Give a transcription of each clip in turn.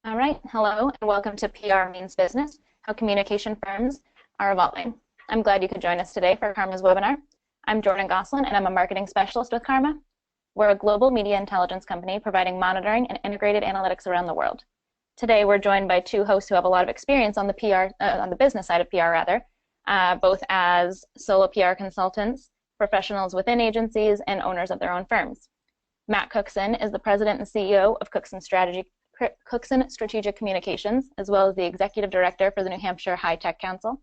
All right, hello and welcome to PR Means Business, how communication firms are evolving. I'm glad you could join us today for CARMA's webinar. I'm Jordan Goslin and I'm a marketing specialist with CARMA. We're a global media intelligence company providing monitoring and integrated analytics around the world. Today we're joined by two hosts who have a lot of experience on the business side of PR both as solo PR consultants, professionals within agencies, and owners of their own firms. Matt Cookson is the president and CEO of Cookson Strategic Communications, as well as the executive director for the New Hampshire High Tech Council.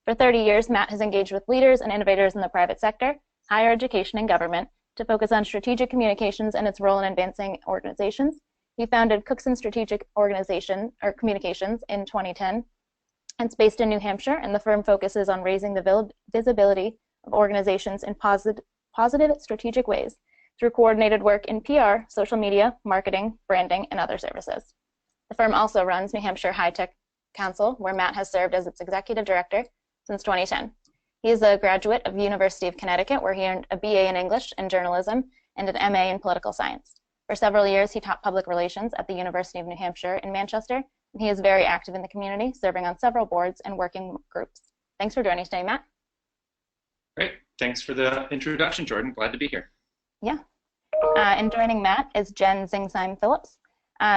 For 30 years, Matt has engaged with leaders and innovators in the private sector, higher education, and government to focus on strategic communications and its role in advancing organizations. He founded Cookson Strategic Communications in 2010. It's based in New Hampshire, and the firm focuses on raising the visibility of organizations in positive strategic ways through coordinated work in PR, social media, marketing, branding, and other services. The firm also runs New Hampshire High Tech Council, where Matt has served as its executive director since 2010. He is a graduate of the University of Connecticut, where he earned a BA in English and journalism and an MA in political science. For several years, he taught public relations at the University of New Hampshire in Manchester, and he is very active in the community, serving on several boards and working groups. Thanks for joining us today, Matt. Great. Thanks for the introduction, Jordan. Glad to be here. Yeah. And joining Matt is Jen Zingsheim Phillips.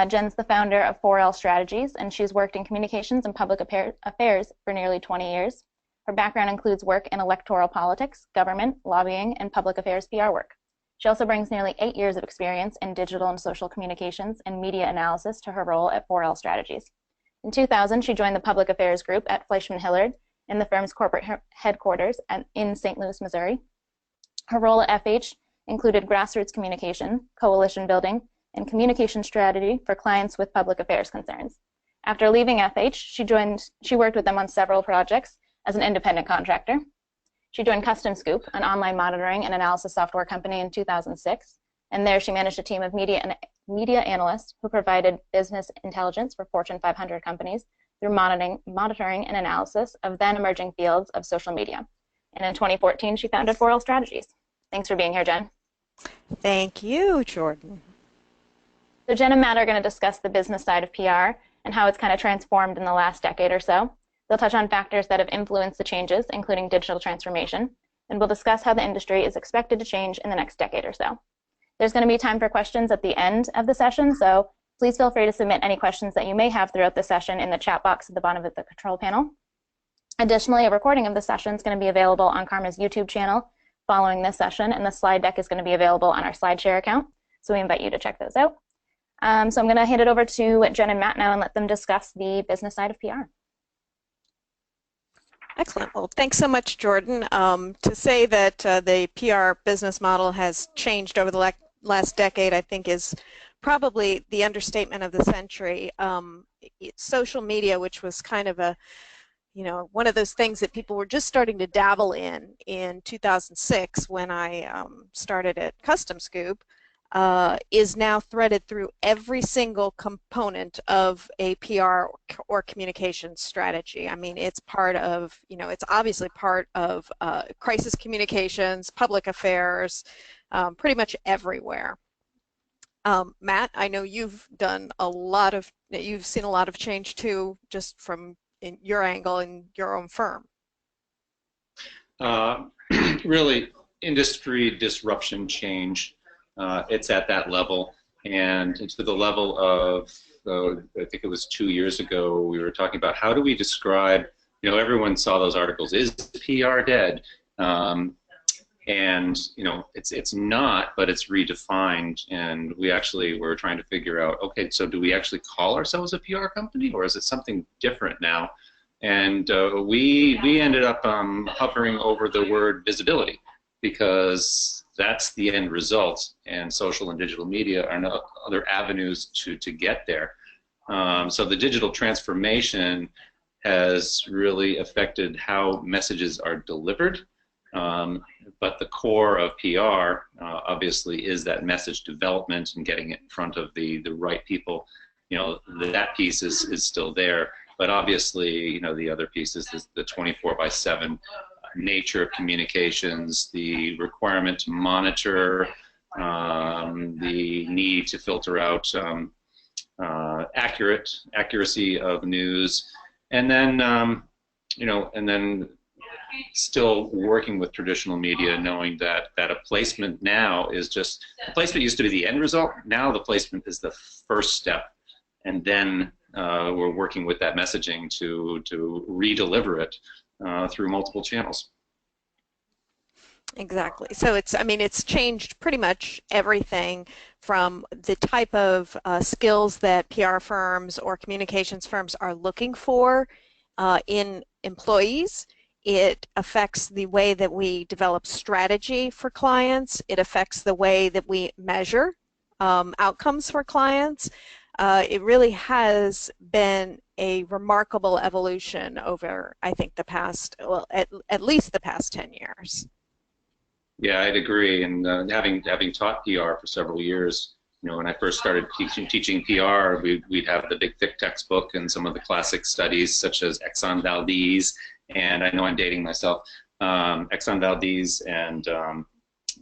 Jen's the founder of 4L Strategies, and she's worked in communications and public affairs for nearly 20 years. Her background includes work in electoral politics, government, lobbying, and public affairs PR work. She also brings nearly 8 years of experience in digital and social communications and media analysis to her role at 4L Strategies. In 2000, she joined the public affairs group at Fleishman Hillard in the firm's corporate headquarters in St. Louis, Missouri. Her role at FH included grassroots communication, coalition building, and communication strategy for clients with public affairs concerns. After leaving FH, she worked with them on several projects as an independent contractor. She joined Custom Scoop, an online monitoring and analysis software company, in 2006, and there she managed a team of media analysts who provided business intelligence for Fortune 500 companies through monitoring and analysis of then emerging fields of social media. And in 2014, she founded 4L Strategies. Thanks for being here, Jen. Thank you, Jordan. So Jen and Matt are going to discuss the business side of PR and how it's kind of transformed in the last decade or so. They'll touch on factors that have influenced the changes, including digital transformation, and we'll discuss how the industry is expected to change in the next decade or so. There's going to be time for questions at the end of the session, so please feel free to submit any questions that you may have throughout the session in the chat box at the bottom of the control panel. Additionally, a recording of the session is going to be available on CARMA's YouTube channel following this session, and the slide deck is going to be available on our SlideShare account, so we invite you to check those out. So I'm going to hand it over to Jen and Matt now and let them discuss the business side of PR. Excellent. Well, thanks so much, Jordan. To say that the PR business model has changed over the last decade, I think, is probably the understatement of the century. Social media, which was kind of one of those things that people were just starting to dabble in 2006 when I started at Custom Scoop, is now threaded through every single component of a PR or communication strategy. I mean, it's part of, it's obviously part of crisis communications, public affairs, pretty much everywhere. Matt, I know you've seen a lot of change too, just from your angle in your own firm. Really, industry disruption change. It's at that level, and it's to the level of, I think it was 2 years ago, we were talking about how do we describe, everyone saw those articles, is PR dead? And it's not, but it's redefined, and we actually were trying to figure out, okay, so do we actually call ourselves a PR company, or is it something different now? And we ended up hovering over the word visibility, because that's the end result, and social and digital media are no other avenues to get there. So the digital transformation has really affected how messages are delivered, but the core of PR obviously is that message development and getting it in front of the right people. That piece is still there, but obviously the other piece is the 24/7 nature of communications, the requirement to monitor the need to filter out accuracy of news, and then and then still working with traditional media, knowing that a placement now is just, the placement used to be the end result. Now the placement is the first step, and then we're working with that messaging to re-deliver it through multiple channels. Exactly. So it's changed pretty much everything from the type of skills that PR firms or communications firms are looking for in employees. It affects the way that we develop strategy for clients. It affects the way that we measure outcomes for clients. It really has been a remarkable evolution over, I think, the past, well, at least the past 10 years. Yeah, I'd agree. And having taught PR for several years, when I first started teaching PR, we'd have the big thick textbook and some of the classic studies such as Exxon Valdez, and I know I'm dating myself, Exxon Valdez and the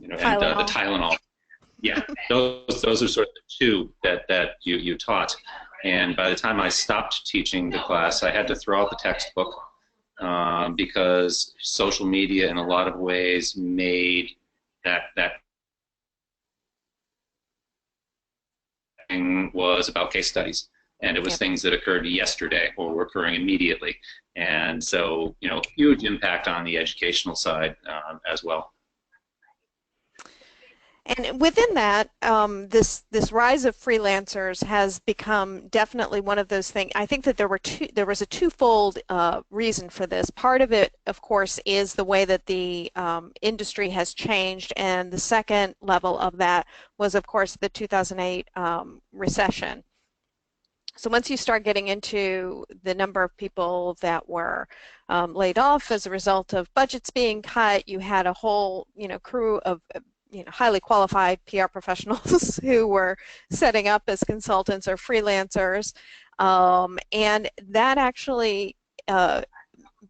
Tylenol. Yeah, those are sort of the two that you taught. And by the time I stopped teaching the class, I had to throw out the textbook. Because social media in a lot of ways made that thing was about case studies, and it was things that occurred yesterday or were occurring immediately, and so huge impact on the educational side as well. And within that, this rise of freelancers has become definitely one of those things. I think that there was a twofold reason for this. Part of it, of course, is the way that the industry has changed, and the second level of that was, of course, the 2008 recession. So once you start getting into the number of people that were laid off as a result of budgets being cut, you had a whole crew of highly qualified PR professionals who were setting up as consultants or freelancers, and that actually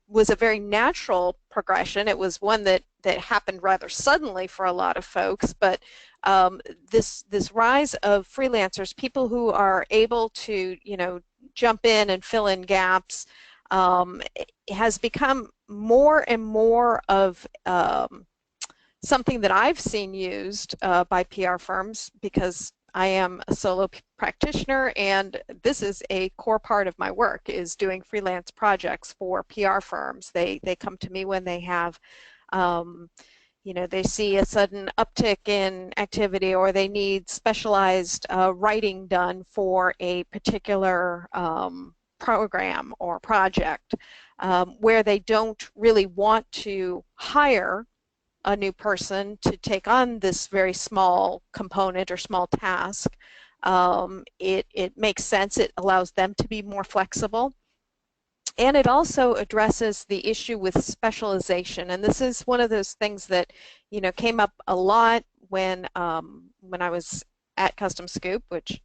was a very natural progression. It was one that happened rather suddenly for a lot of folks, but this rise of freelancers, people who are able to jump in and fill in gaps, has become more and more of something that I've seen used by PR firms, because I am a solo practitioner, and this is a core part of my work, is doing freelance projects for PR firms. They come to me when they have they see a sudden uptick in activity, or they need specialized writing done for a particular program or project, where they don't really want to hire a new person to take on this very small component or small task. It makes sense. It allows them to be more flexible. And it also addresses the issue with specialization. And this is one of those things that came up a lot when I was at Custom Scoop, which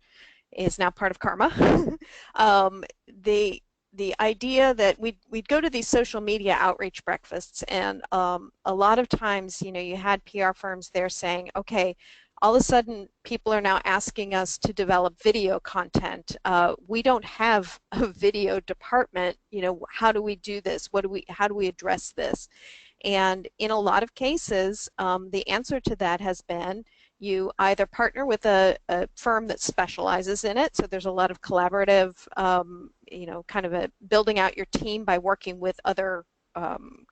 is now part of CARMA. The idea that we'd go to these social media outreach breakfasts, and a lot of times, you had PR firms there saying, okay, all of a sudden people are now asking us to develop video content. We don't have a video department. How do we do this? How do we address this? And in a lot of cases, the answer to that has been, you either partner with a firm that specializes in it, so there's a lot of collaborative, kind of building out your team by working with other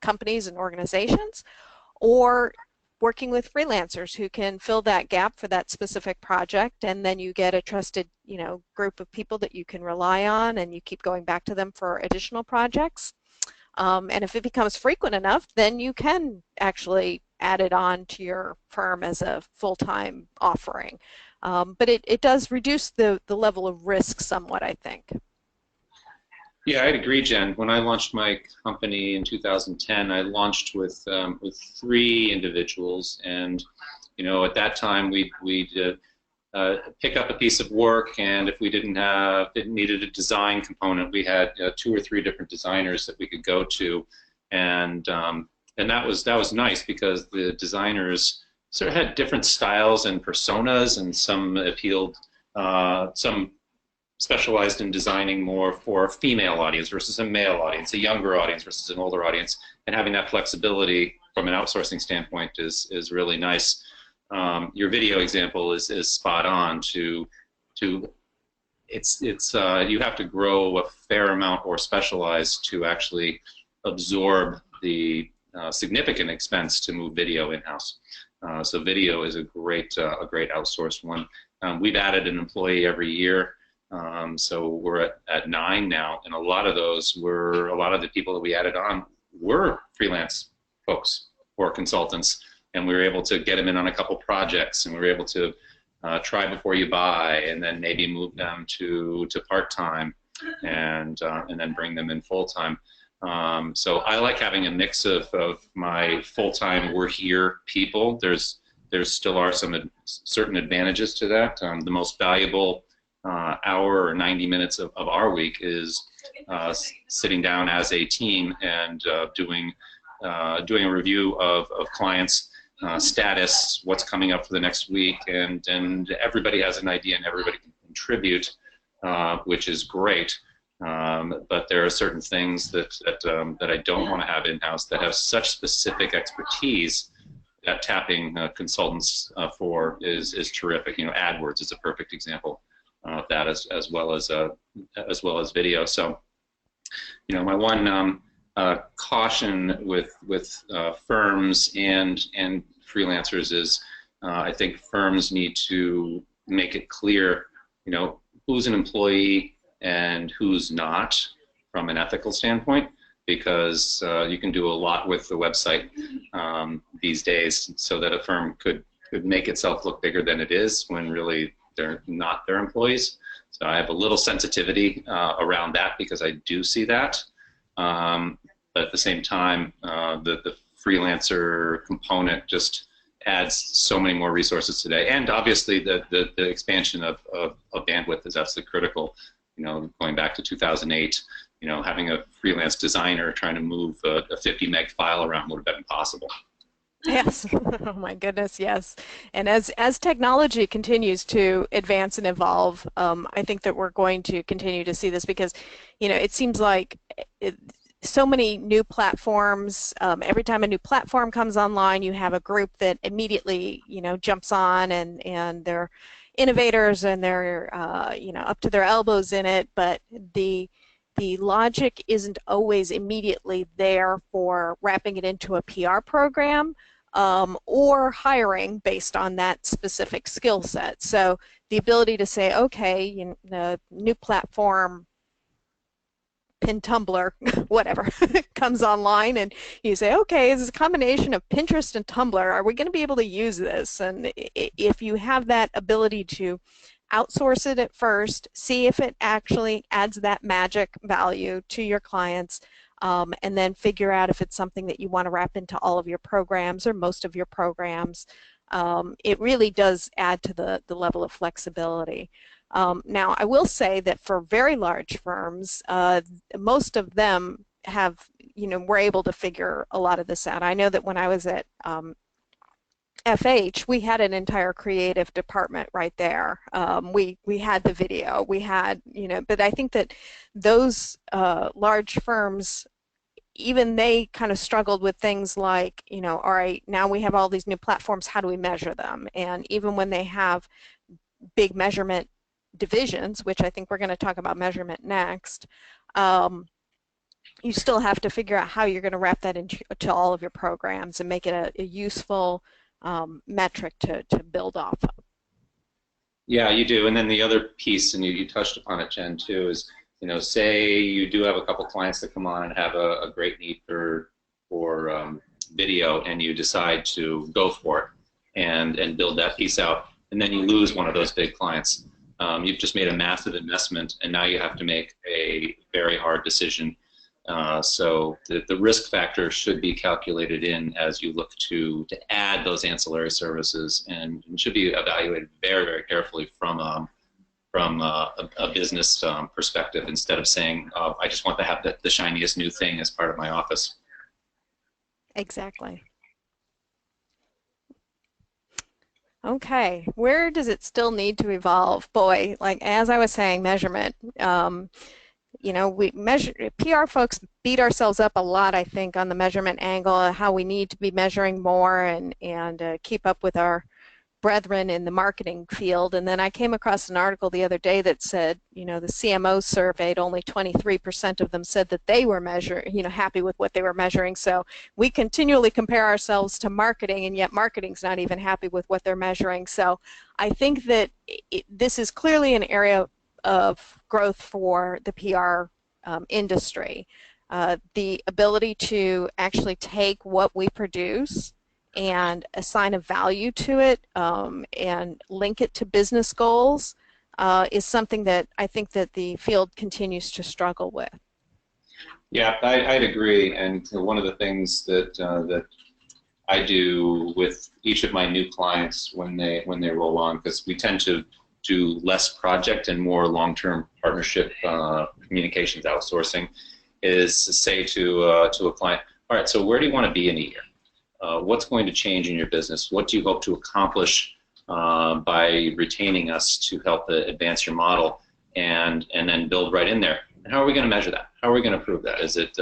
companies and organizations, or working with freelancers who can fill that gap for that specific project, and then you get a trusted group of people that you can rely on, and you keep going back to them for additional projects. And if it becomes frequent enough, then you can actually add it on to your firm as a full-time offering. But it does reduce the level of risk somewhat, I think. Yeah, I'd agree, Jen. When I launched my company in 2010, I launched with 3 individuals, and at that time we'd pick up a piece of work, and if we needed a design component, we had 2 or 3 different designers that we could go to, and that was nice, because the designers sort of had different styles and personas, and some appealed, some specialized in designing more for a female audience versus a male audience, a younger audience versus an older audience, and having that flexibility from an outsourcing standpoint is really nice. Your video example is spot on. You have to grow a fair amount or specialize to actually absorb the significant expense to move video in-house. So video is a great outsourced one. We've added an employee every year. So we're at 9 now, and a lot of the people that we added on were freelance folks or consultants, and we were able to get them in on a couple projects, and we were able to try before you buy, and then maybe move them to part-time, and then bring them in full-time. So I like having a mix of my full-time, we're here people. There still are some certain advantages to that. The most valuable hour or 90 minutes of our week is sitting down as a team and doing a review of clients' status, what's coming up for the next week, and everybody has an idea and everybody can contribute, which is great. But there are certain things that I don't want to have in-house that have such specific expertise that tapping consultants for is terrific. You know, AdWords is a perfect example of that, as well as video. So, you know, my one caution with firms and freelancers is I think firms need to make it clear, you know, who's an employee and who's not from an ethical standpoint, because you can do a lot with the website these days, so that a firm could make itself look bigger than it is when really they're not their employees. So I have a little sensitivity around that, because I do see that. But at the same time, the freelancer component just adds so many more resources today, and obviously the expansion of bandwidth is absolutely critical. You know, going back to 2008, you know, having a freelance designer trying to move a 50 meg file around would have been impossible. Yes. Oh my goodness, yes. And as technology continues to advance and evolve, I think that we're going to continue to see this, because, you know, it seems like so many new platforms. Every time a new platform comes online, you have a group that immediately, you know, jumps on, and they're innovators, and they're you know, up to their elbows in it, but the logic isn't always immediately there for wrapping it into a PR program, or hiring based on that specific skill set. So the ability to say, okay, you know, the new platform, pin Tumblr, whatever, comes online, and you say, okay, this is a combination of Pinterest and Tumblr. Are we going to be able to use this? And if you have that ability to outsource it at first, see if it actually adds that magic value to your clients, and then figure out if it's something that you want to wrap into all of your programs or most of your programs. It really does add to the level of flexibility. Now, I will say that for very large firms, most of them have, you know, were able to figure a lot of this out. I know that when I was at FH, we had an entire creative department right there. We had the video, we had, you know, but I think that those large firms, even they kind of struggled with things like, you know, all right, now we have all these new platforms, how do we measure them? And even when they have big measurement divisions, which I think we're going to talk about measurement next, you still have to figure out how you're going to wrap that into all of your programs and make it a useful metric to build off of. Yeah, you do. And then the other piece, and you touched upon it, Jen, too, is, you know, say you do have a couple clients that come on and have a great need for video, and you decide to go for it and build that piece out, and then you lose one of those big clients. You've just made a massive investment, and now you have to make a very hard decision. So the risk factor should be calculated in as you look to add those ancillary services, and should be evaluated very, very carefully from a business perspective, instead of saying, oh, I just want to have the shiniest new thing as part of my office. Exactly. Okay, where does it still need to evolve? Boy, like as I was saying, measurement. We measure, PR folks beat ourselves up a lot, I think, on the measurement angle, how we need to be measuring more and keep up with our brethren in the marketing field. And then I came across an article the other day that said, the CMOs surveyed, only 23% of them said that they were happy with what they were measuring. So we continually compare ourselves to marketing, and yet marketing's not even happy with what they're measuring. So I think that this is clearly an area of growth for the PR industry. The ability to actually take what we produce and assign a value to it and link it to business goals is something that I think that the field continues to struggle with. Yeah, I'd agree. And one of the things that I do with each of my new clients when they roll on, because we tend to do less project and more long-term partnership communications outsourcing, is to say to a client, all right, so where do you want to be in a year? What's going to change in your business? What do you hope to accomplish by retaining us to help advance your model, and then build right in there? And how are we going to measure that? How are we going to prove that? Is it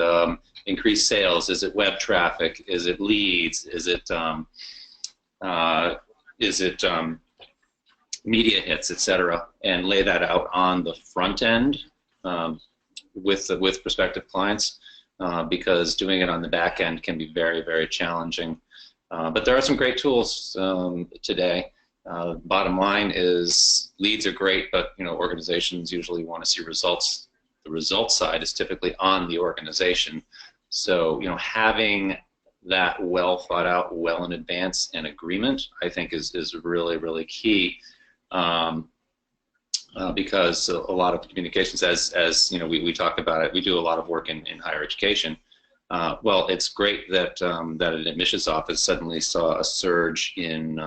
increased sales? Is it web traffic? Is it leads? Is it media hits, etc.? And lay that out on the front end with prospective clients. Because doing it on the back end can be very, very challenging. But there are some great tools today. Bottom line is leads are great, but organizations usually want to see results. The results side is typically on the organization. So having that well thought out, well in advance, and agreement, I think is really, really key. Because a lot of communications, as we talk about it, we do a lot of work in higher education. Well, it's great that that an admissions office suddenly saw a surge in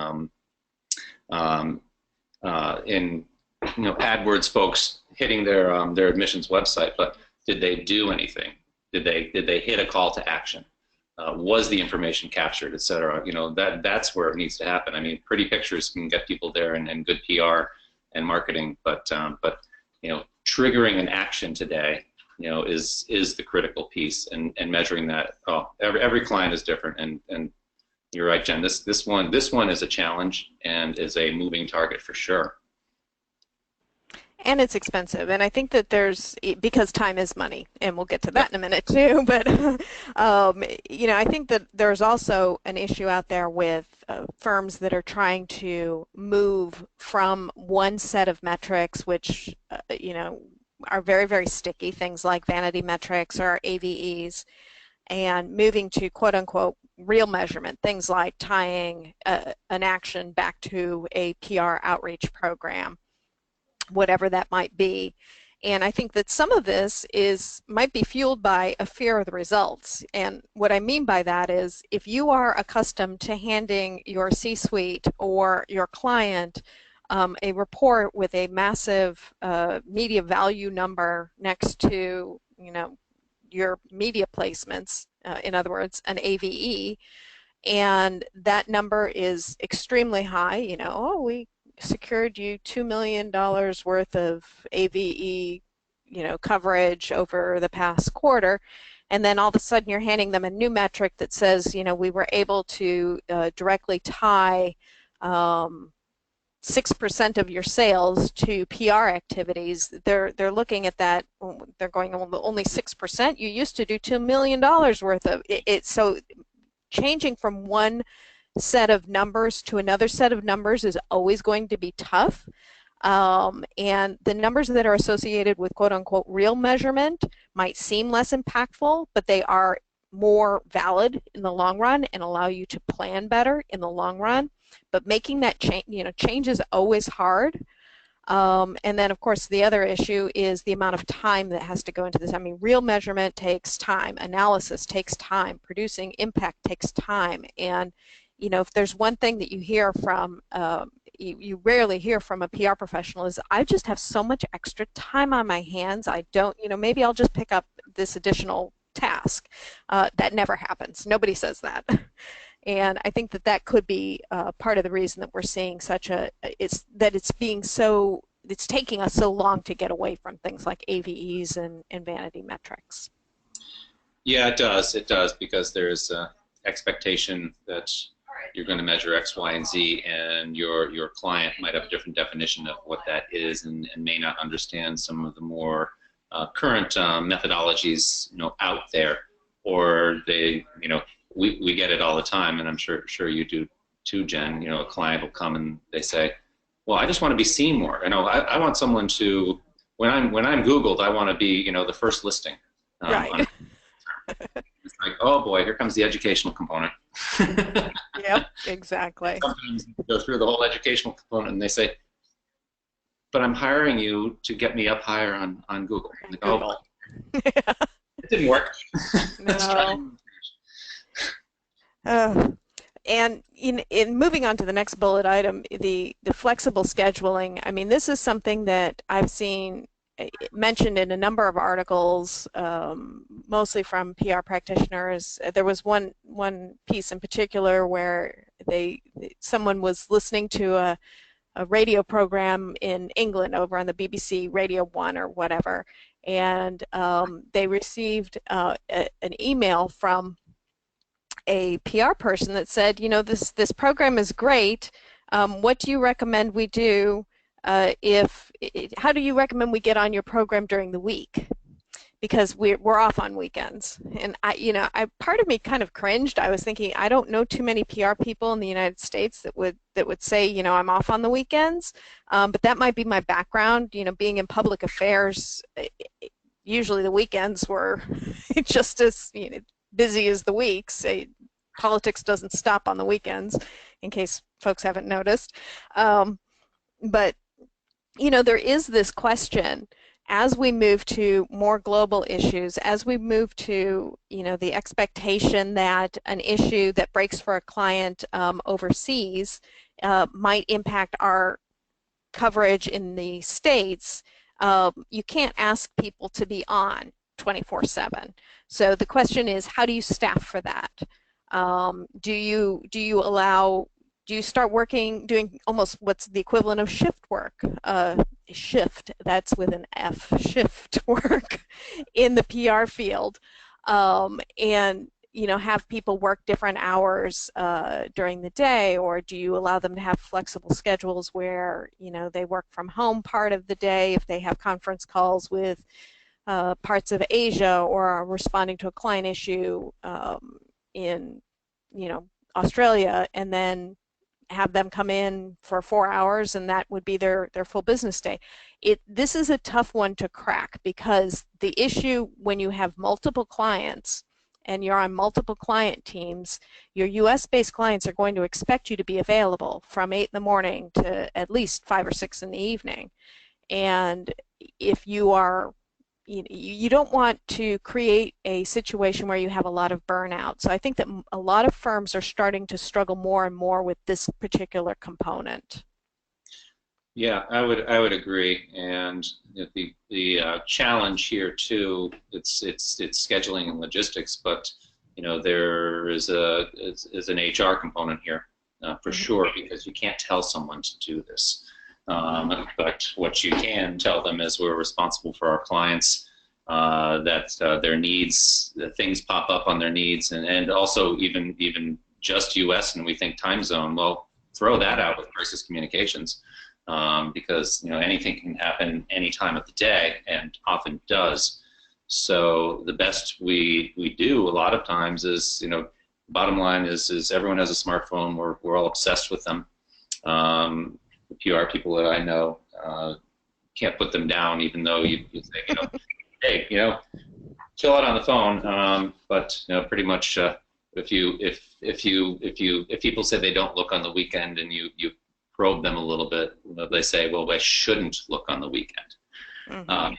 AdWords folks hitting their admissions website, but did they do anything? Did they hit a call to action? Was the information captured, et cetera? That's where it needs to happen. I mean, pretty pictures can get people there, and good PR and marketing, but triggering an action today, is the critical piece, and measuring that. Oh, every client is different, and you're right, Jen. This one is a challenge and is a moving target for sure. And it's expensive, and I think that because time is money, and we'll get to that in a minute too, but I think that there's also an issue out there with firms that are trying to move from one set of metrics, which are very, very sticky, things like vanity metrics or AVEs, and moving to quote-unquote real measurement, things like tying an action back to a PR outreach program, whatever that might be. And I think that some of this might be fueled by a fear of the results. And what I mean by that is, if you are accustomed to handing your C-suite or your client a report with a massive media value number next to your media placements, in other words, an AVE, and that number is extremely high, we secured you $2 million worth of AVE, coverage over the past quarter, and then all of a sudden you're handing them a new metric that says, we were able to directly tie 6% of your sales to PR activities. They're looking at that. They're going, only 6%. You used to do $2 million worth of it. So changing from one set of numbers to another set of numbers is always going to be tough. And the numbers that are associated with quote-unquote real measurement might seem less impactful, but they are more valid in the long run and allow you to plan better in the long run. But making that change is always hard. And then, of course, the other issue is the amount of time that has to go into this. I mean, real measurement takes time. Analysis takes time. Producing impact takes time. And if there's one thing that you hear from, you rarely hear from a PR professional, is I just have so much extra time on my hands. I don't, maybe I'll just pick up this additional task. That never happens. Nobody says that. And I think that that could be part of the reason that we're seeing such a, it's taking us so long to get away from things like AVEs and vanity metrics. Yeah, it does. It does, because there's expectation that you're going to measure X, Y, and Z, and your client might have a different definition of what that is, and may not understand some of the more current methodologies, out there, or they, we get it all the time, and I'm sure you do too, Jen. A client will come and they say, "Well, I just want to be seen more. I want someone to, when I'm Googled, I want to be, the first listing." Right. It's like, oh boy, here comes the educational component. Yep, exactly. Sometimes you go through the whole educational component and they say, "But I'm hiring you to get me up higher on Google." Like, Google. Oh, it didn't work. No. And in moving on to the next bullet item, the flexible scheduling, I mean, this is something that I've seen mentioned in a number of articles, mostly from PR practitioners. There was one piece in particular where someone was listening to a radio program in England over on the BBC Radio 1 or whatever, and they received an email from a PR person that said, this program is great. What do you recommend we do? How do you recommend we get on your program during the week? Because we're off on weekends. And part of me kind of cringed. I was thinking, I don't know too many PR people in the United States that would say, I'm off on the weekends. But that might be my background. Being in public affairs, usually the weekends were just as busy as the weeks. Politics doesn't stop on the weekends, in case folks haven't noticed. But there is this question as we move to more global issues, as we move to the expectation that an issue that breaks for a client overseas might impact our coverage in the States. You can't ask people to be on 24/7. So the question is, how do you staff for that? Do you start doing almost what's the equivalent of shift work? Shift, that's with an F, shift work in the PR field, and have people work different hours during the day, or do you allow them to have flexible schedules where they work from home part of the day if they have conference calls with parts of Asia, or are responding to a client issue in Australia, and then have them come in for 4 hours, and that would be their full business day. This is a tough one to crack, because the issue when you have multiple clients and you're on multiple client teams, your US-based clients are going to expect you to be available from 8 in the morning to at least 5 or 6 in the evening. And if you are you don't want to create a situation where you have a lot of burnout. So I think that a lot of firms are starting to struggle more and more with this particular component. Yeah, I would agree, and the challenge here too, it's scheduling and logistics, but there is an HR component here for sure, because you can't tell someone to do this. But what you can tell them is we're responsible for our clients, that their needs, that things pop up on their needs, and also even just US, and we think time zone, well, throw that out with crisis communications, because anything can happen any time of the day, and often does. So the best we do a lot of times is, bottom line is everyone has a smartphone. We're all obsessed with them. The PR people that I know can't put them down, even though you say, hey, chill out on the phone. But pretty much, if people say they don't look on the weekend, and you probe them a little bit, they say, well, I shouldn't look on the weekend. Mm-hmm.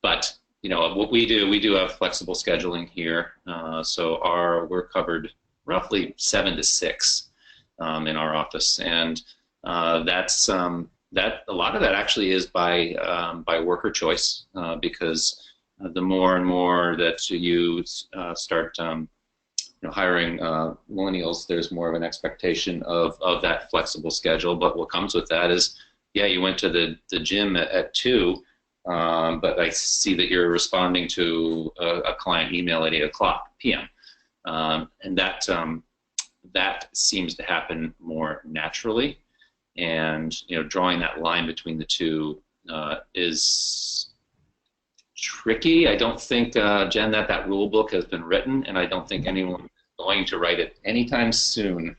But what we do have flexible scheduling here. So we're covered roughly 7 to 6 in our office, and that's that. A lot of that actually is by worker choice, because the more and more that you start hiring millennials, there's more of an expectation of that flexible schedule. But what comes with that is, yeah, you went to the gym at 2, but I see that you're responding to a client email at 8:00 p.m. And that seems to happen more naturally. And drawing that line between the two is tricky. I don't think, Jen, that rule book has been written, and I don't think anyone is going to write it anytime soon.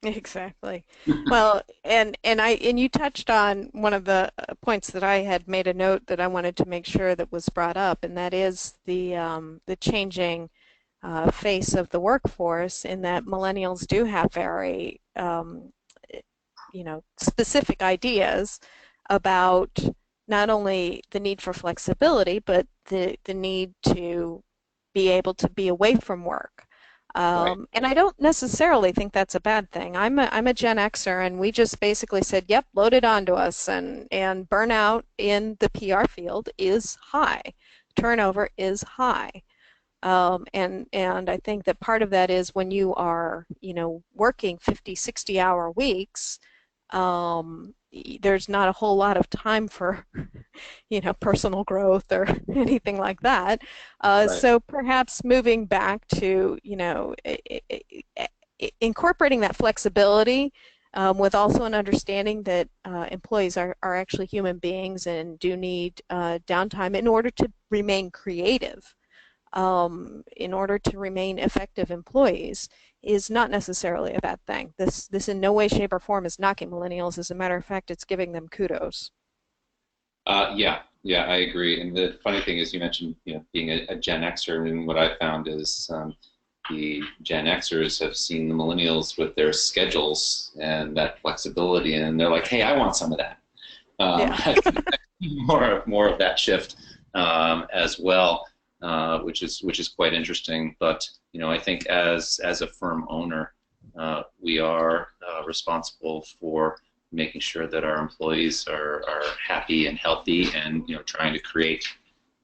Exactly. Well, and you touched on one of the points that I had made a note that I wanted to make sure that was brought up, and that is the changing face of the workforce, in that millennials do have very specific ideas about not only the need for flexibility, but the need to be able to be away from work. Right. And I don't necessarily think that's a bad thing. I'm a Gen Xer, and we just basically said, yep, load it onto us, and burnout in the PR field is high. Turnover is high. And I think that part of that is when you are, working 50, 60-hour weeks, there's not a whole lot of time for, personal growth or anything like that. Right. So perhaps moving back to, incorporating that flexibility, with also an understanding that employees are actually human beings and do need downtime in order to remain creative, in order to remain effective employees, is not necessarily a bad thing. This in no way, shape, or form is knocking millennials. As a matter of fact, it's giving them kudos. Yeah, I agree. And the funny thing is, you mentioned being a Gen Xer, and what I found is the Gen Xers have seen the millennials with their schedules and that flexibility, and they're like, hey, I want some of that. Yeah. more of that shift as well. Which is quite interesting. But I think as a firm owner, we are responsible for making sure that our employees are happy and healthy, and trying to create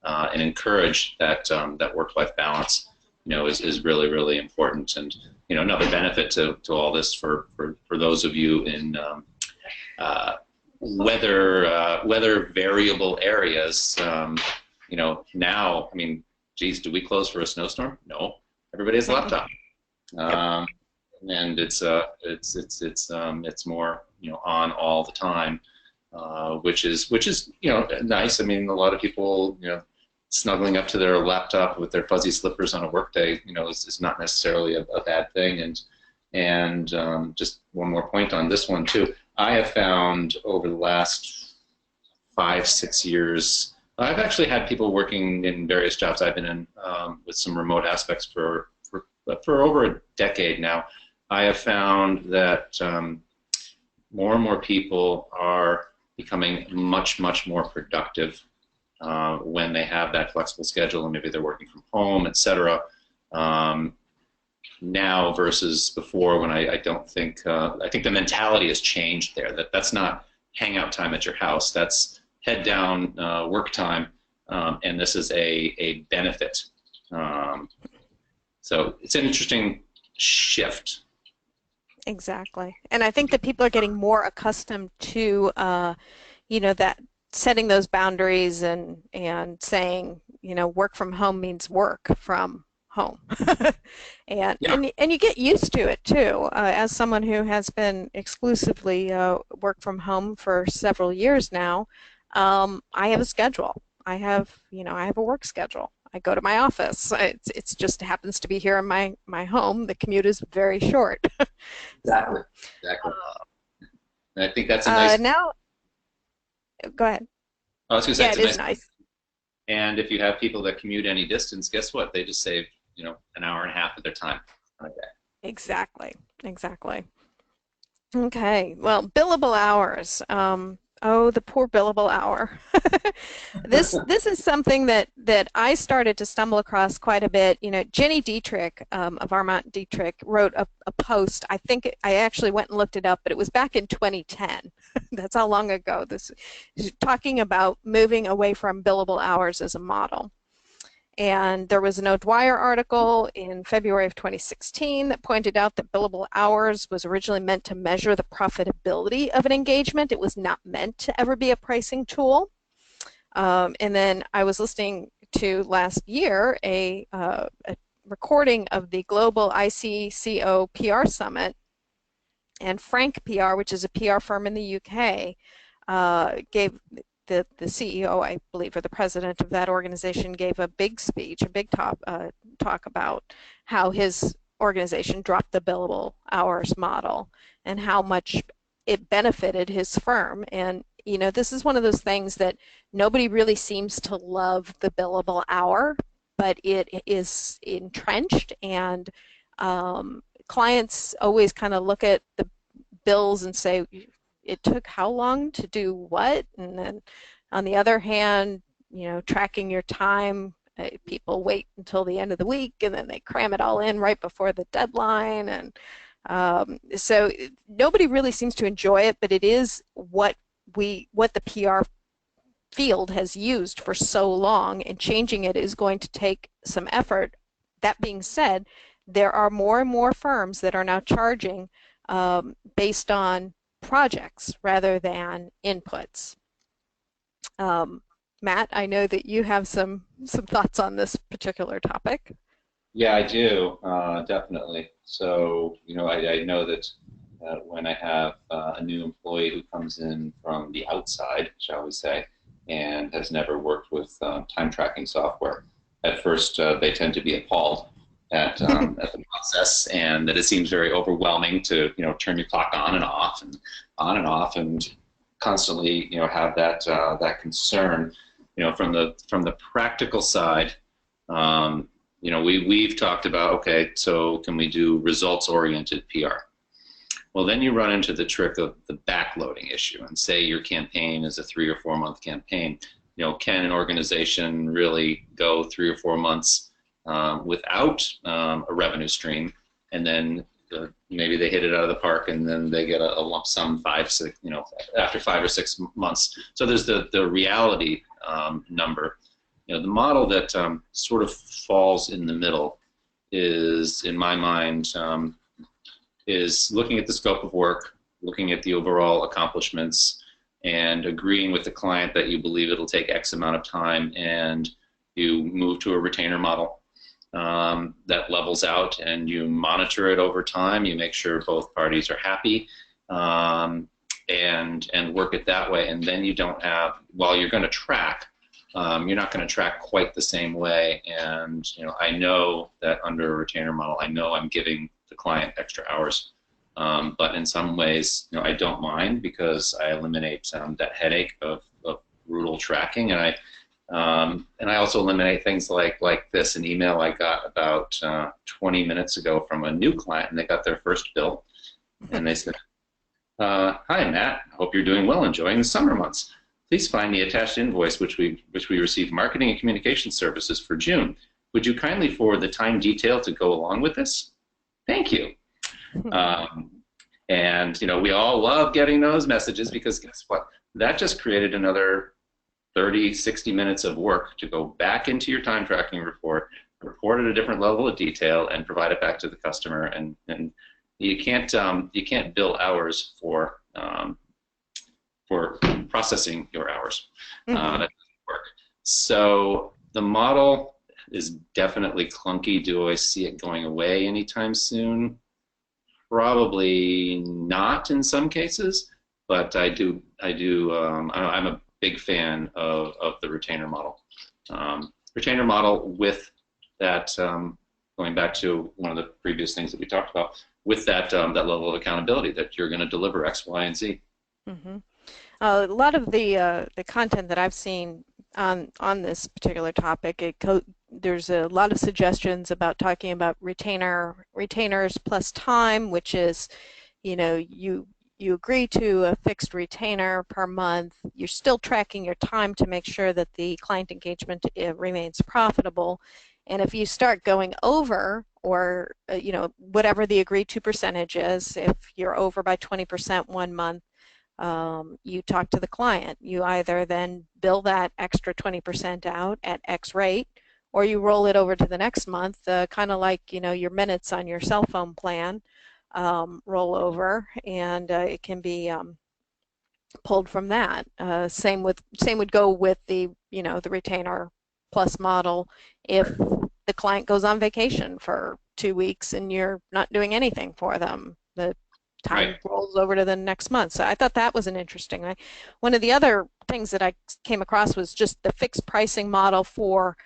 and encourage that work-life balance. Is really, really important. And another benefit to all this for those of you in weather variable areas. Now, I mean, geez, do we close for a snowstorm? No, everybody has a laptop, and it's more on all the time, which is nice. I mean, a lot of people snuggling up to their laptop with their fuzzy slippers on a work day is not necessarily a bad thing. And just one more point on this one too. I have found over the last 5-6 years, I've actually had people working in various jobs I've been in, with some remote aspects for over a decade now. I have found that more and more people are becoming much, much more productive when they have that flexible schedule, and maybe they're working from home, etc. Now versus before, when I don't think I think the mentality has changed there. That's not hangout time at your house. That's head down work time, and this is a benefit. So it's an interesting shift. Exactly. And I think that people are getting more accustomed to, that setting those boundaries and saying, work from home means work from home. and you get used to it too. As someone who has been exclusively work from home for several years now, I have a schedule. I have a work schedule. I go to my office. It's just happens to be here in my home. The commute is very short. Exactly. And I think that's a nice. Now, go ahead. I was going to say, yeah, it's it is nice. And if you have people that commute any distance, guess what? They just save an hour and a half of their time on a day. Exactly. Okay. Well, billable hours. Oh, the poor billable hour. This is something that I started to stumble across quite a bit. Jenny Dietrich of Armand Dietrich wrote a post. I think I actually went and looked it up, but it was back in 2010. That's how long ago this is, talking about moving away from billable hours as a model. And there was an O'Dwyer article in February of 2016 that pointed out that billable hours was originally meant to measure the profitability of an engagement. It was not meant to ever be a pricing tool. And then I was listening to last year a recording of the Global ICCO PR Summit, and Frank PR, which is a PR firm in the UK, gave the CEO, I believe, or the president of that organization, gave a big speech, a big talk about how his organization dropped the billable hours model and how much it benefited his firm. And you know, this is one of those things that nobody really seems to love the billable hour, but it is entrenched, and clients always kind of look at the bills and say, it took how long to do what? And then on the other hand, you know, tracking your time, people wait until the end of the week and then they cram it all in right before the deadline. And so nobody really seems to enjoy it, but it is what the PR field has used for so long, and changing it is going to take some effort. That being said, there are more and more firms that are now charging based on projects rather than inputs. Matt, I know that you have some thoughts on this particular topic. Yeah, I do, definitely. So, you know, I know that when I have a new employee who comes in from the outside, shall we say, and has never worked with time tracking software, at first they tend to be appalled at the process, and that it seems very overwhelming to, you know, turn your clock on and off and constantly, you know, have that that concern. You know, from the practical side, you know, we've talked about, okay, so can we do results-oriented PR? Well, then you run into the trick of the backloading issue, and say your campaign is a 3 or 4 month campaign. You know, can an organization really go 3 or 4 months without a revenue stream, and then maybe they hit it out of the park, and then they get a lump sum you know, after 5 or 6 months? So there's the reality number. You know, the model that sort of falls in the middle is, in my mind, is looking at the scope of work, looking at the overall accomplishments, and agreeing with the client that you believe it'll take X amount of time, and you move to a retainer model that levels out, and you monitor it over time. You make sure both parties are happy, and work it that way. And then you don't have, while you're going to track, you're not going to track quite the same way. And you know, I know that under a retainer model, I know I'm giving the client extra hours, but in some ways, you know, I don't mind, because I eliminate that headache of brutal tracking, and I also eliminate things like this. An email I got about 20 minutes ago from a new client, and they got their first bill, and they said, "Hi Matt, hope you're doing well, enjoying the summer months. Please find the attached invoice which we received marketing and communication services for June. Would you kindly forward the time detail to go along with this? Thank you." And you know, we all love getting those messages, because guess what? That just created another 30, 60 minutes of work to go back into your time tracking report at a different level of detail, and provide it back to the customer. And you can't bill hours for processing your hours. That doesn't work. So the model is definitely clunky. Do I see it going away anytime soon? Probably not in some cases, but I do. I'm a big fan of the retainer model. Retainer model with that, going back to one of the previous things that we talked about, with that that level of accountability that you're going to deliver X, Y, and Z. A lot of the content that I've seen on this particular topic, there's a lot of suggestions about talking about retainers plus time, which is, you know, you agree to a fixed retainer per month. You're still tracking your time to make sure that the client engagement remains profitable. And if you start going over, or you know, whatever the agreed to percentage is, if you're over by 20% 1 month, you talk to the client. You either then bill that extra 20% out at X rate, or you roll it over to the next month, kind of like, you know, your minutes on your cell phone plan roll over, and it can be pulled from that. Same would go with the, you know, the retainer plus model if the client goes on vacation for 2 weeks and you're not doing anything for them. The Right. time rolls over to the next month. So I thought that was an interesting. One of the other things that I came across was just the fixed pricing model for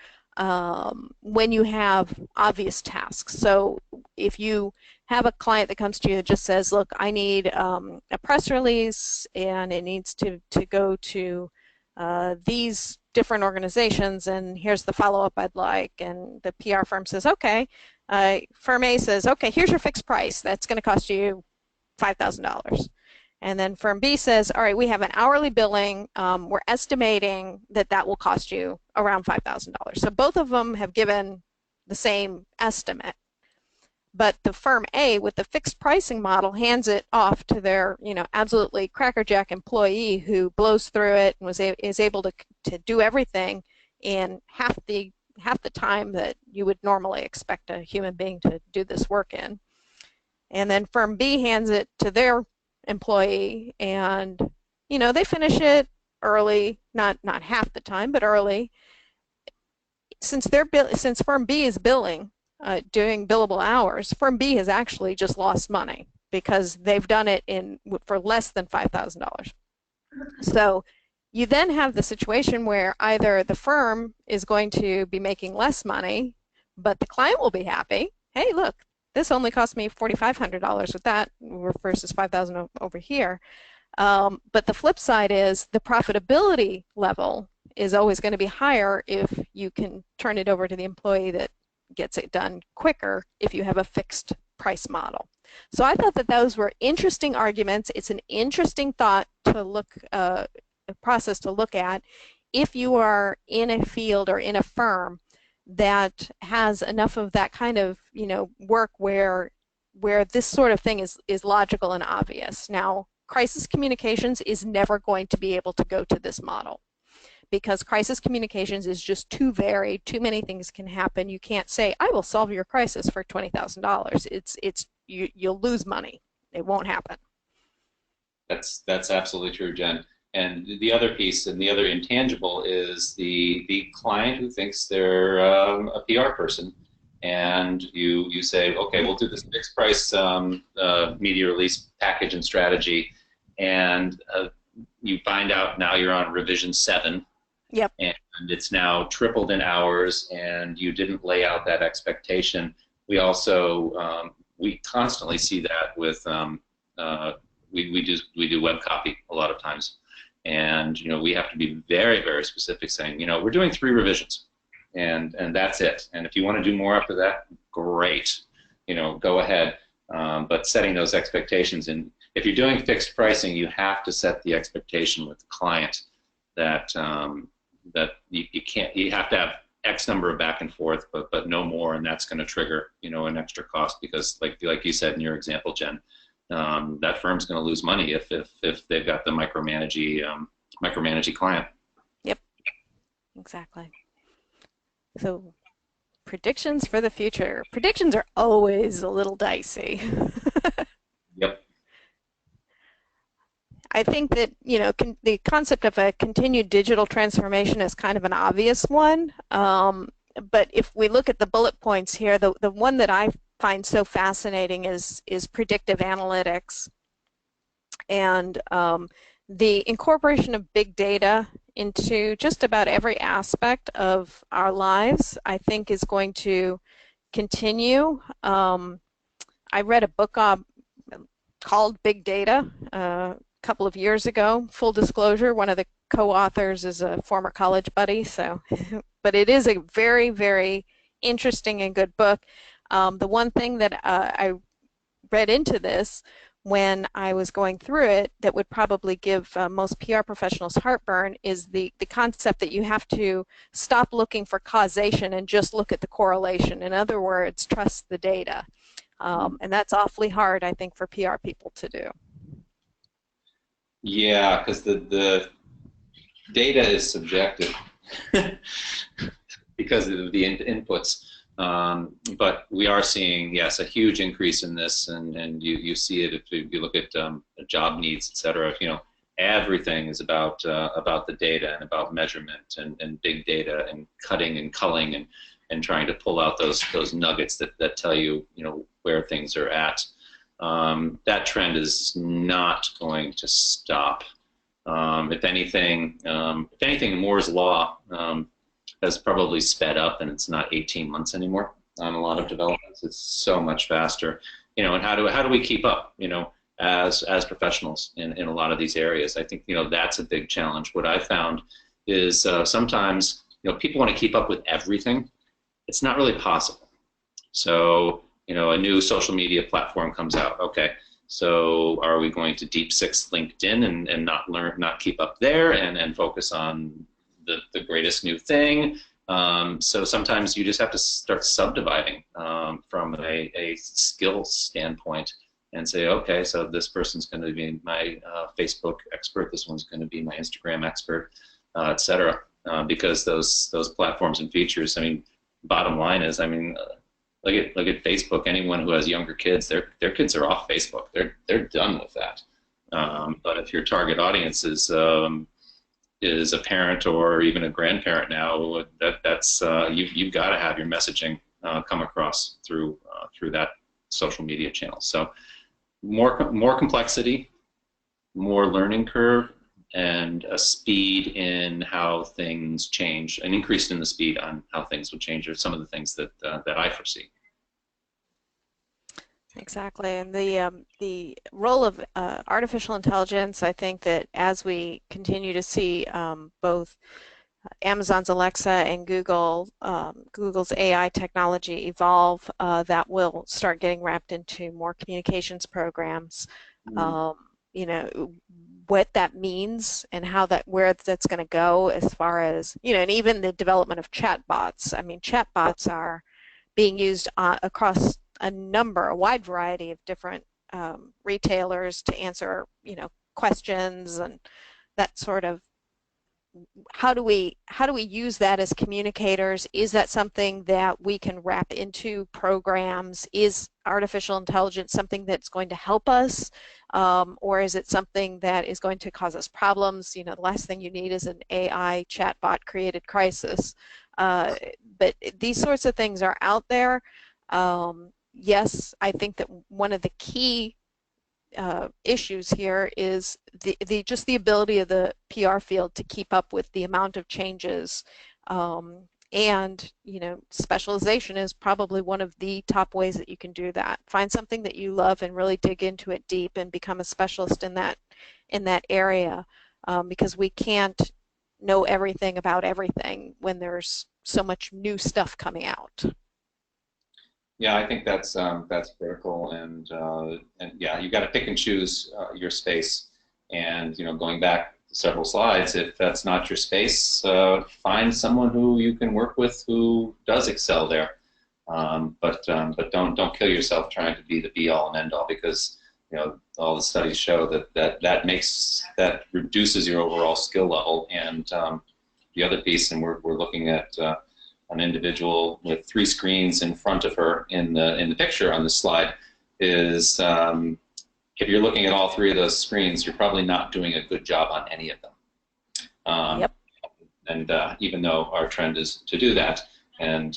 when you have obvious tasks. So if you have a client that comes to you that just says, look, I need a press release and it needs to go to these different organizations, and here's the follow-up I'd like, and the PR firm says, okay, firm A says, okay, here's your fixed price. That's going to cost you $5,000. And then firm B says, all right, we have an hourly billing. We're estimating that that will cost you around $5,000. So both of them have given the same estimate. But the firm A with the fixed pricing model hands it off to their, you know, absolutely crackerjack employee who blows through it and is able to do everything in half the time that you would normally expect a human being to do this work in. And then firm B hands it to their employee, and, you know, they finish it early, not half the time, but early. Since firm B is billing, doing billable hours, firm B has actually just lost money because they've done it for less than $5,000. So you then have the situation where either the firm is going to be making less money, but the client will be happy. Hey, look, this only cost me $4,500 with that versus $5,000 over here. But the flip side is the profitability level is always going to be higher if you can turn it over to the employee that gets it done quicker if you have a fixed price model. So I thought that those were interesting arguments. It's an interesting thought to look, a process to look at if you are in a field or in a firm that has enough of that kind of, you know, work where this sort of thing is logical and obvious. Now, crisis communications is never going to be able to go to this model because crisis communications is just too varied. Too many things can happen. You can't say, I will solve your crisis for $20,000. You'll lose money. It won't happen. That's absolutely true, Jen. And the other piece and the other intangible is the client who thinks they're a PR person, and you say, okay, we'll do this fixed price media release package and strategy, and you find out now you're on revision 7. Yep. And it's now tripled in hours, and you didn't lay out that expectation. We also we constantly see that with we do web copy a lot of times, and you know we have to be very, very specific, saying, you know, we're doing 3 revisions, and that's it. And if you want to do more after that, great, you know, go ahead. But setting those expectations, and if you're doing fixed pricing, you have to set the expectation with the client that that you have to have X number of back and forth, but no more, and that's going to trigger, you know, an extra cost because, like you said in your example, Jen, that firm's going to lose money if they've got the micromanaging client. Yep, exactly. So predictions for the future. Predictions are always a little dicey. Yep. I think that, you know, the concept of a continued digital transformation is kind of an obvious one. But if we look at the bullet points here, the one that I find so fascinating is predictive analytics. And the incorporation of big data into just about every aspect of our lives, I think, is going to continue. I read a book called Big Data a couple of years ago. Full disclosure, one of the co-authors is a former college buddy, so but it is a very, very interesting and good book. The one thing that I read into this when I was going through it that would probably give most PR professionals heartburn is the concept that you have to stop looking for causation and just look at the correlation. In other words, trust the data. And that's awfully hard, I think, for PR people to do. Yeah, because the data is subjective. because of the inputs. But we are seeing, yes, a huge increase in this, and you see it if you look at job needs, et cetera. You know, everything is about the data and about measurement and big data and cutting and culling and trying to pull out those nuggets that tell you, you know, where things are at. That trend is not going to stop. If anything, Moore's law has probably sped up, and it's not 18 months anymore on a lot of developments. It's so much faster, you know. And how do we keep up, you know, as professionals in a lot of these areas? I think, you know, that's a big challenge. What I found is sometimes, you know, people want to keep up with everything. It's not really possible. So, you know, a new social media platform comes out. Okay, so are we going to deep six LinkedIn and not keep up there and focus on the greatest new thing? So sometimes you just have to start subdividing from a skill standpoint and say, okay, so this person's going to be my Facebook expert, this one's going to be my Instagram expert, et cetera, because those platforms and features, I mean, bottom line is, I mean, look at Facebook. Anyone who has younger kids, their kids are off Facebook. They're done with that. But if your target audience is a parent or even a grandparent now, that's you've got to have your messaging come across through that social media channel. So more complexity, more learning curve, and a speed in how things change, an increase in the speed on how things will change are some of the things that I foresee. Exactly, and the role of artificial intelligence, I think that as we continue to see both Amazon's Alexa and Google's AI technology evolve, that will start getting wrapped into more communications programs. You know, what that means and where that's going to go as far as, you know, and even the development of chatbots. I mean, chatbots are being used across a wide variety of different retailers to answer, you know, questions and that sort of. How do we use that as communicators? Is that something that we can wrap into programs? Is artificial intelligence something that's going to help us, or is it something that is going to cause us problems? You know, the last thing you need is an AI chatbot created crisis. But these sorts of things are out there. Yes, I think that one of the key issues here is just the ability of the PR field to keep up with the amount of changes, and, you know, specialization is probably one of the top ways that you can do that. Find something that you love and really dig into it deep and become a specialist in that area, because we can't know everything about everything when there's so much new stuff coming out. Yeah, I think that's critical, and yeah, you got to pick and choose your space. And, you know, going back several slides, if that's not your space, find someone who you can work with who does excel there. But don't kill yourself trying to be the be-all and end-all, because, you know, all the studies show that reduces your overall skill level. And the other piece, and we're looking at an individual with 3 screens in front of her in the picture on this slide, is if you're looking at all 3 of those screens, you're probably not doing a good job on any of them. Yep. And even though our trend is to do that, and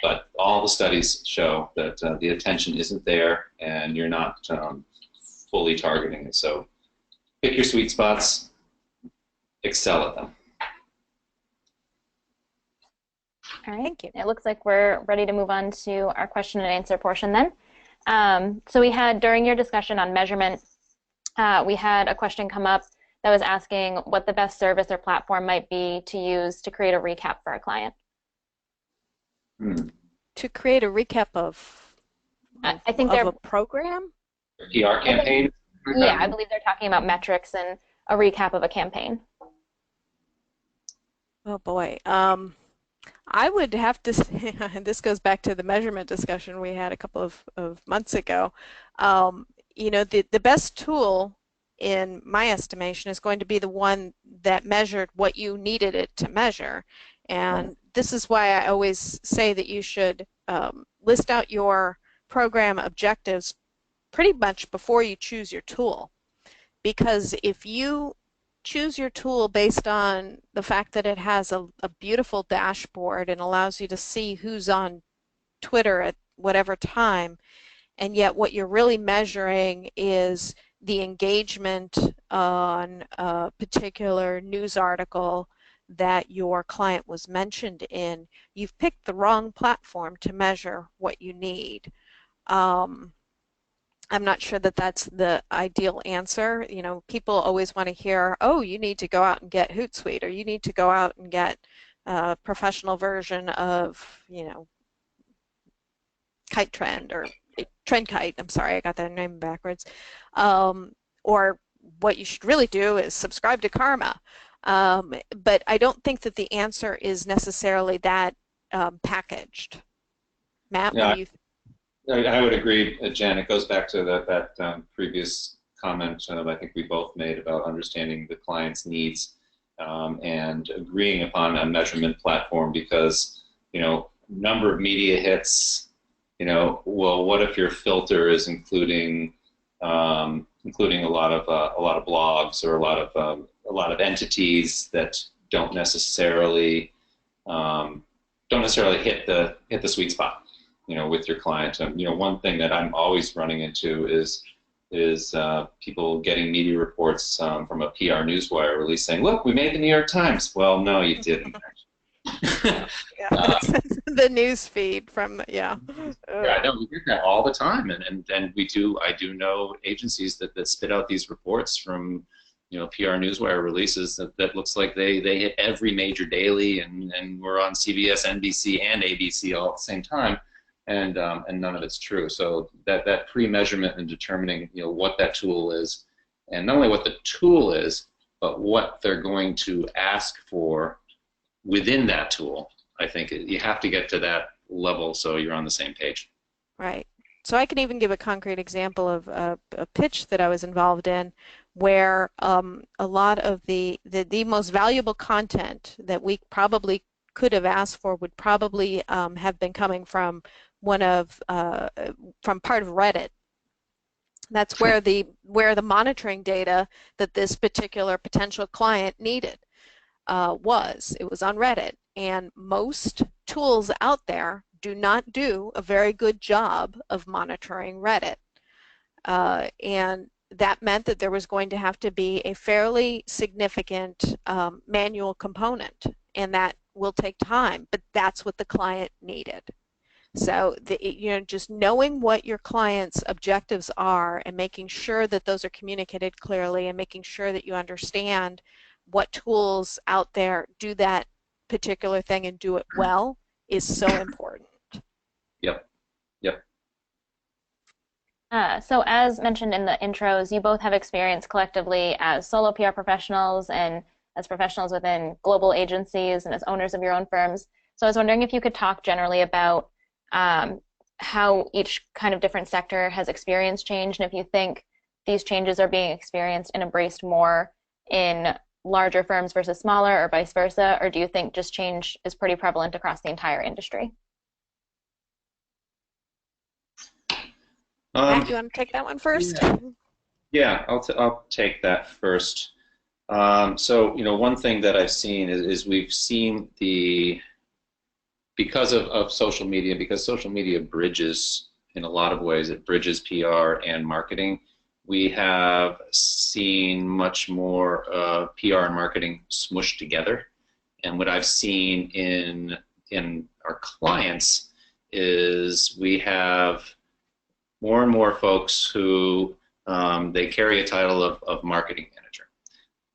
but all the studies show that the attention isn't there, and you're not fully targeting it. So pick your sweet spots, excel at them. All right, thank you. It looks like we're ready to move on to our question and answer portion then. So we had, during your discussion on measurement, we had a question come up that was asking what the best service or platform might be to use to create a recap for a client. To create a recap of I think they're a program? PR campaign? Yeah, I believe they're talking about metrics and a recap of a campaign. Oh boy. I would have to say, and this goes back to the measurement discussion we had a couple of months ago, you know, the best tool, in my estimation, is going to be the one that measured what you needed it to measure. And this is why I always say that you should list out your program objectives pretty much before you choose your tool. Because if you choose your tool based on the fact that it has a beautiful dashboard and allows you to see who's on Twitter at whatever time, and yet what you're really measuring is the engagement on a particular news article that your client was mentioned in, you've picked the wrong platform to measure what you need. I'm not sure that that's the ideal answer. You know, people always want to hear, oh, you need to go out and get Hootsuite, or you need to go out and get a professional version of, you know, Kite Trend or Trend Kite. I'm sorry, I got that name backwards. Or what you should really do is subscribe to CARMA. But I don't think that the answer is necessarily that packaged. Matt, Yeah, what do you think? I would agree, Jen. It goes back to that previous comment I think we both made about understanding the client's needs and agreeing upon a measurement platform, because, you know, number of media hits, you know, well, what if your filter is including a lot of blogs or a lot of entities that don't necessarily hit the sweet spot, you know, with your client. You know, one thing that I'm always running into is people getting media reports from a PR newswire release saying, "Look, we made the New York Times." Well, no, you didn't. Yeah, it's the news feed from, yeah. Yeah, no, we get that all the time, and I do know agencies that spit out these reports from, you know, PR newswire releases that looks like they hit every major daily, and we're on CBS, NBC, and ABC all at the same time. And none of it's true. So that pre-measurement and determining, you know, what that tool is, and not only what the tool is, but what they're going to ask for within that tool. I think you have to get to that level so you're on the same page. Right. So I can even give a concrete example of a pitch that I was involved in, where a lot of the most valuable content that we probably could have asked for would probably have been coming from from part of Reddit. That's where the monitoring data that this particular potential client needed was. It was on Reddit, and most tools out there do not do a very good job of monitoring Reddit, and that meant that there was going to have to be a fairly significant manual component, and that will take time, but that's what the client needed. So, you know, just knowing what your client's objectives are and making sure that those are communicated clearly, and making sure that you understand what tools out there do that particular thing and do it well is so important. Yep. Yep. So as mentioned in the intros, you both have experience collectively as solo PR professionals and as professionals within global agencies and as owners of your own firms. So I was wondering if you could talk generally about how each kind of different sector has experienced change, and if you think these changes are being experienced and embraced more in larger firms versus smaller, or vice versa, or do you think just change is pretty prevalent across the entire industry? Matt, you want to take that one first? Yeah, I'll take that first. So, you know, one thing that I've seen is we've seen because of social media, because social media bridges, in a lot of ways, it bridges PR and marketing. We have seen much more PR and marketing smushed together. And what I've seen in our clients is we have more and more folks who they carry a title of marketing manager,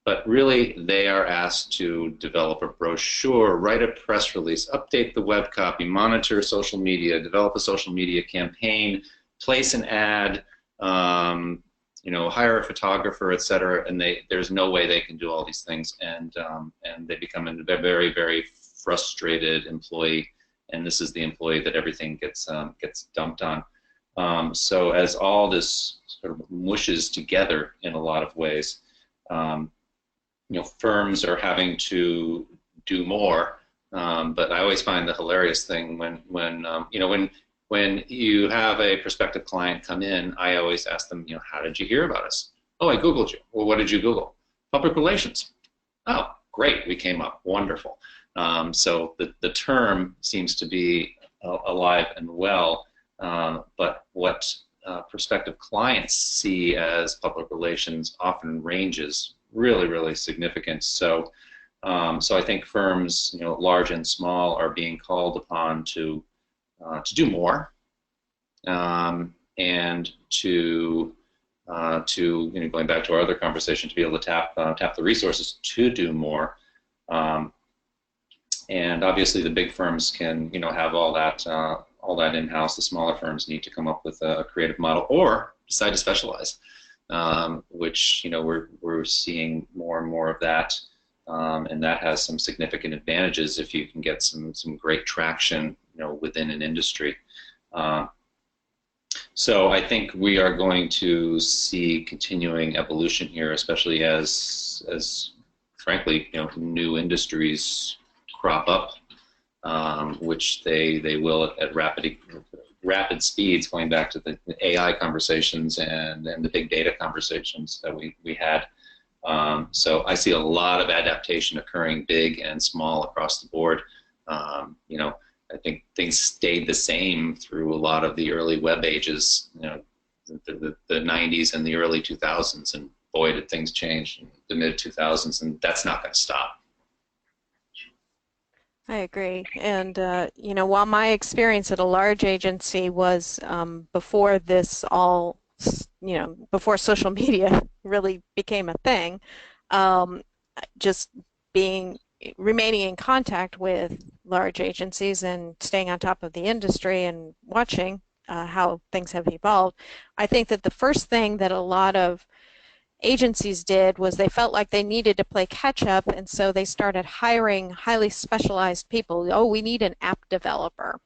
but really they are asked to develop a brochure, write a press release, update the web copy, monitor social media, develop a social media campaign, place an ad, you know, hire a photographer, etc. And there's no way they can do all these things, and they become a very, very frustrated employee. And this is the employee that everything gets dumped on. So as all this sort of mushes together in a lot of ways, you know, firms are having to do more But I always find the hilarious thing when you have a prospective client come in, I always ask them, how did you hear about us? Oh, I Googled you. Well, what did you Google? Public relations. Oh, great, we came up. Wonderful. So the term seems to be alive and well, but what prospective clients see as public relations often ranges really, really significant. So I think firms, large and small, are being called upon to do more, and to going back to our other conversation, to be able to tap the resources to do more. And obviously, the big firms can have all that in-house. The smaller firms need to come up with a creative model or decide to specialize, which we're seeing more and more of that. And that has some significant advantages if you can get some great traction, within an industry. So I think we are going to see continuing evolution here, especially as frankly, new industries crop up, which they will at rapid speeds, going back to the AI conversations and the big data conversations that we had. So I see a lot of adaptation occurring, big and small, across the board. I think things stayed the same through a lot of the early web ages, the 90s and the early 2000s, and boy, did things change in the mid 2000s, and that's not going to stop. I agree. And, while my experience at a large agency was before this all, before social media really became a thing, just remaining in contact with large agencies and staying on top of the industry and watching how things have evolved, I think that the first thing that a lot of agencies did was they felt like they needed to play catch up, and so they started hiring highly specialized people. Oh, we need an app developer.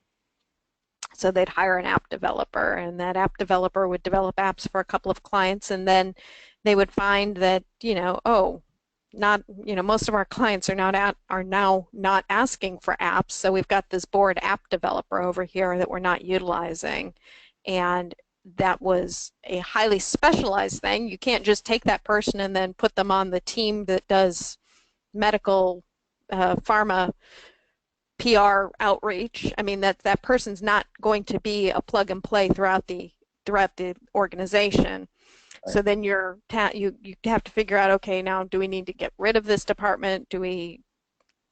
So they'd hire an app developer, and that app developer would develop apps for a couple of clients, and then they would find that, most of our clients are now not asking for apps, so we've got this bored app developer over here that we're not utilizing. And that was a highly specialized thing. You can't just take that person and then put them on the team that does medical, pharma, PR outreach. I mean, that person's not going to be a plug and play throughout the organization. So then you have to figure out, okay, now do we need to get rid of this department? Do we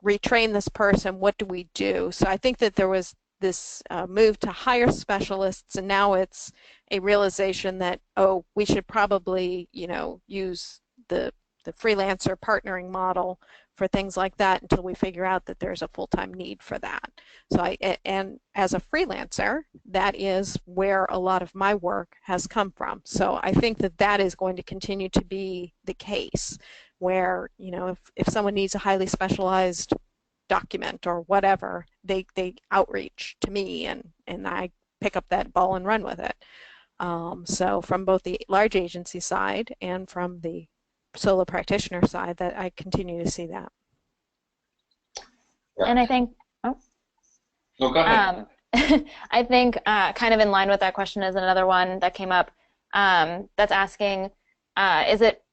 retrain this person? What do we do? So I think that there was this move to hire specialists, and now it's a realization that, oh, we should probably, use the freelancer partnering model for things like that until we figure out that there's a full-time need for that. So and as a freelancer, that is where a lot of my work has come from. So I think that is going to continue to be the case, where, if someone needs a highly specialized document or whatever, they outreach to me, and I pick up that ball and run with it. So from both the large agency side and from the solo practitioner side, that I continue to see that. And I think, go ahead. I think kind of in line with that question is another one that came up that's asking, is it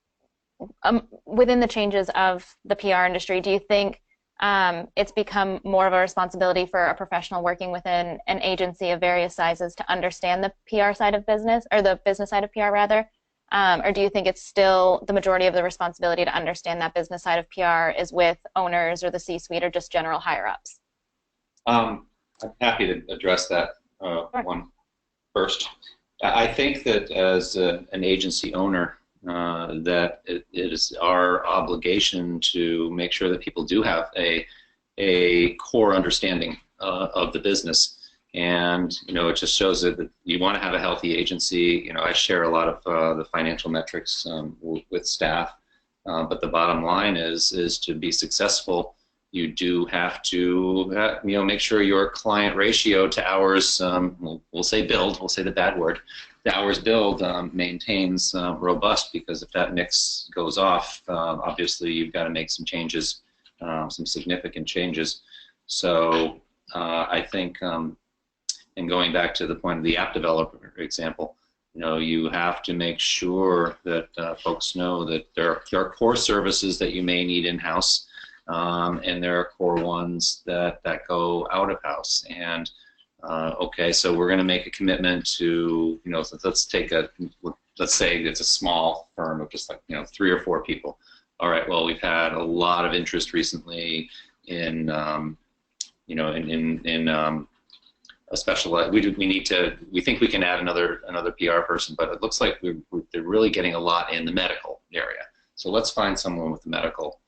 within the changes of the PR industry, do you think it's become more of a responsibility for a professional working within an agency of various sizes to understand the PR side of business, or the business side of PR rather? Or do you think it's still the majority of the responsibility to understand that business side of PR is with owners or the C-suite or just general higher-ups? I'm happy to address that one first. I think that as an agency owner, that it is our obligation to make sure that people do have a core understanding of the business. And it just shows that you want to have a healthy agency. I share a lot of the financial metrics with staff, but the bottom line is to be successful, you do have to make sure your client ratio to hours, we'll say billed, we'll say the bad word, the hours billed maintains robust, because if that mix goes off, obviously you've got to make some changes, some significant changes. So I think, and going back to the point of the app developer example, you have to make sure that folks know that there are core services that you may need in-house, and there are core ones that go out of house. And okay, so we're going to make a commitment to, let's say it's a small firm of just 3 or 4 people. All right, well, we've had a lot of interest recently in a special. We think we can add another PR person, but it looks like they're really getting a lot in the medical area. So let's find someone with a medical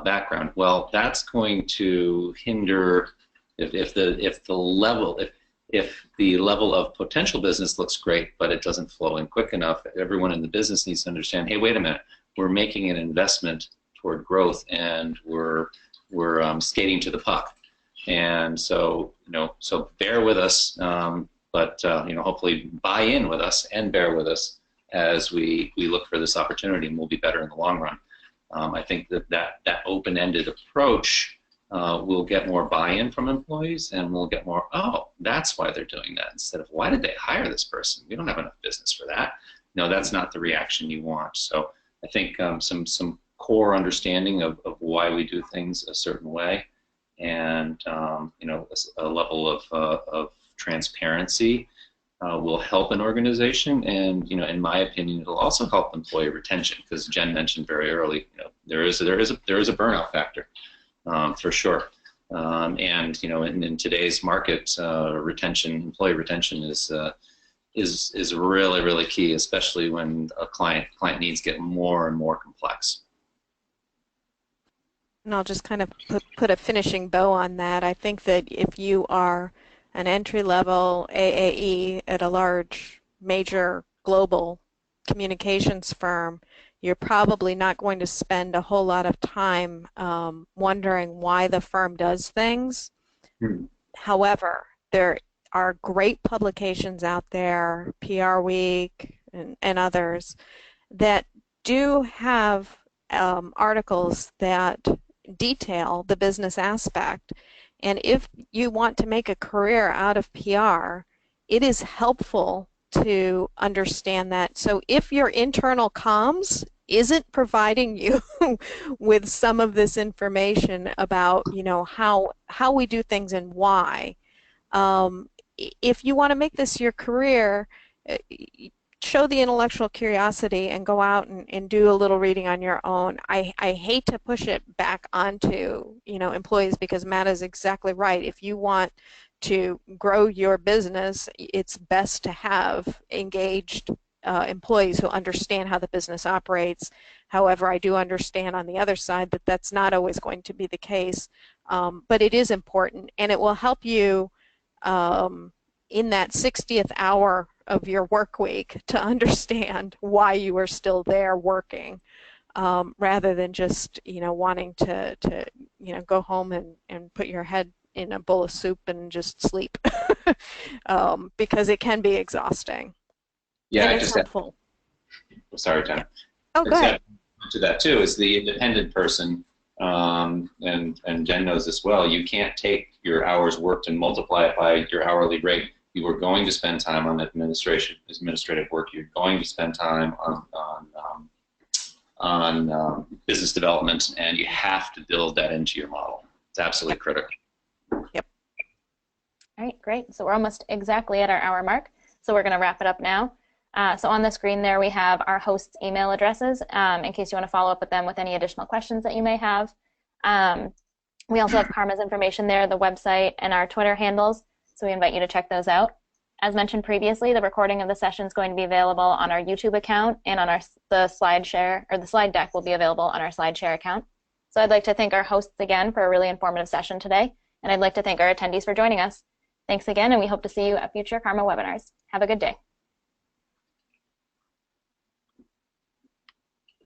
background. Well, that's going to hinder if the level of potential business looks great, but it doesn't flow in quick enough. Everyone in the business needs to understand, hey, wait a minute, we're making an investment toward growth, and we're skating to the puck. And so, so bear with us, but hopefully buy in with us and bear with us as we look for this opportunity, and we'll be better in the long run. I think that open-ended approach will get more buy-in from employees, and we'll get more, oh, that's why they're doing that, instead of, why did they hire this person? We don't have enough business for that. No, that's not the reaction you want. So I think some core understanding of why we do things a certain way, and a level of transparency will help an organization, and in my opinion, it'll also help employee retention, because Jen mentioned very early, there is a burnout factor, for sure, and in today's market, employee retention is really, really key, especially when client needs get more and more complex. And I'll just kind of put a finishing bow on that. I think that if you are an entry-level AAE at a large, major, global communications firm, you're probably not going to spend a whole lot of time wondering why the firm does things. However, there are great publications out there, PR Week and others, that do have articles that detail the business aspect. And if you want to make a career out of PR, it is helpful to understand that. So if your internal comms isn't providing you with some of this information about how we do things and why, if you want to make this your career, show the intellectual curiosity and go out and do a little reading on your own. I hate to push it back onto employees, because Matt is exactly right. If you want to grow your business, it's best to have engaged employees who understand how the business operates. However, I do understand on the other side that that's not always going to be the case, but it is important, and it will help you in that 60th hour of your work week to understand why you are still there working, rather than just wanting to go home and put your head in a bowl of soup and just sleep, because it can be exhausing. Yeah, and it's helpful. Sorry, Jen. Oh, go ahead. To that too is the independent person, and Jen knows this well. You can't take your hours worked and multiply it by your hourly rate. You are going to spend time on administrative work. You're going to spend time on business development, and you have to build that into your model. It's absolutely critical. Yep. All right, great. So we're almost exactly at our hour mark. So we're going to wrap it up now. So on the screen there we have our hosts' email addresses, in case you want to follow up with them with any additional questions that you may have. We also have CARMA's information there, the website, and our Twitter handles. So we invite you to check those out. As mentioned previously, the recording of the session is going to be available on our YouTube account, and on the slide deck will be available on our SlideShare account. So I'd like to thank our hosts again for a really informative session today, and I'd like to thank our attendees for joining us. Thanks again, and we hope to see you at future CARMA webinars. Have a good day.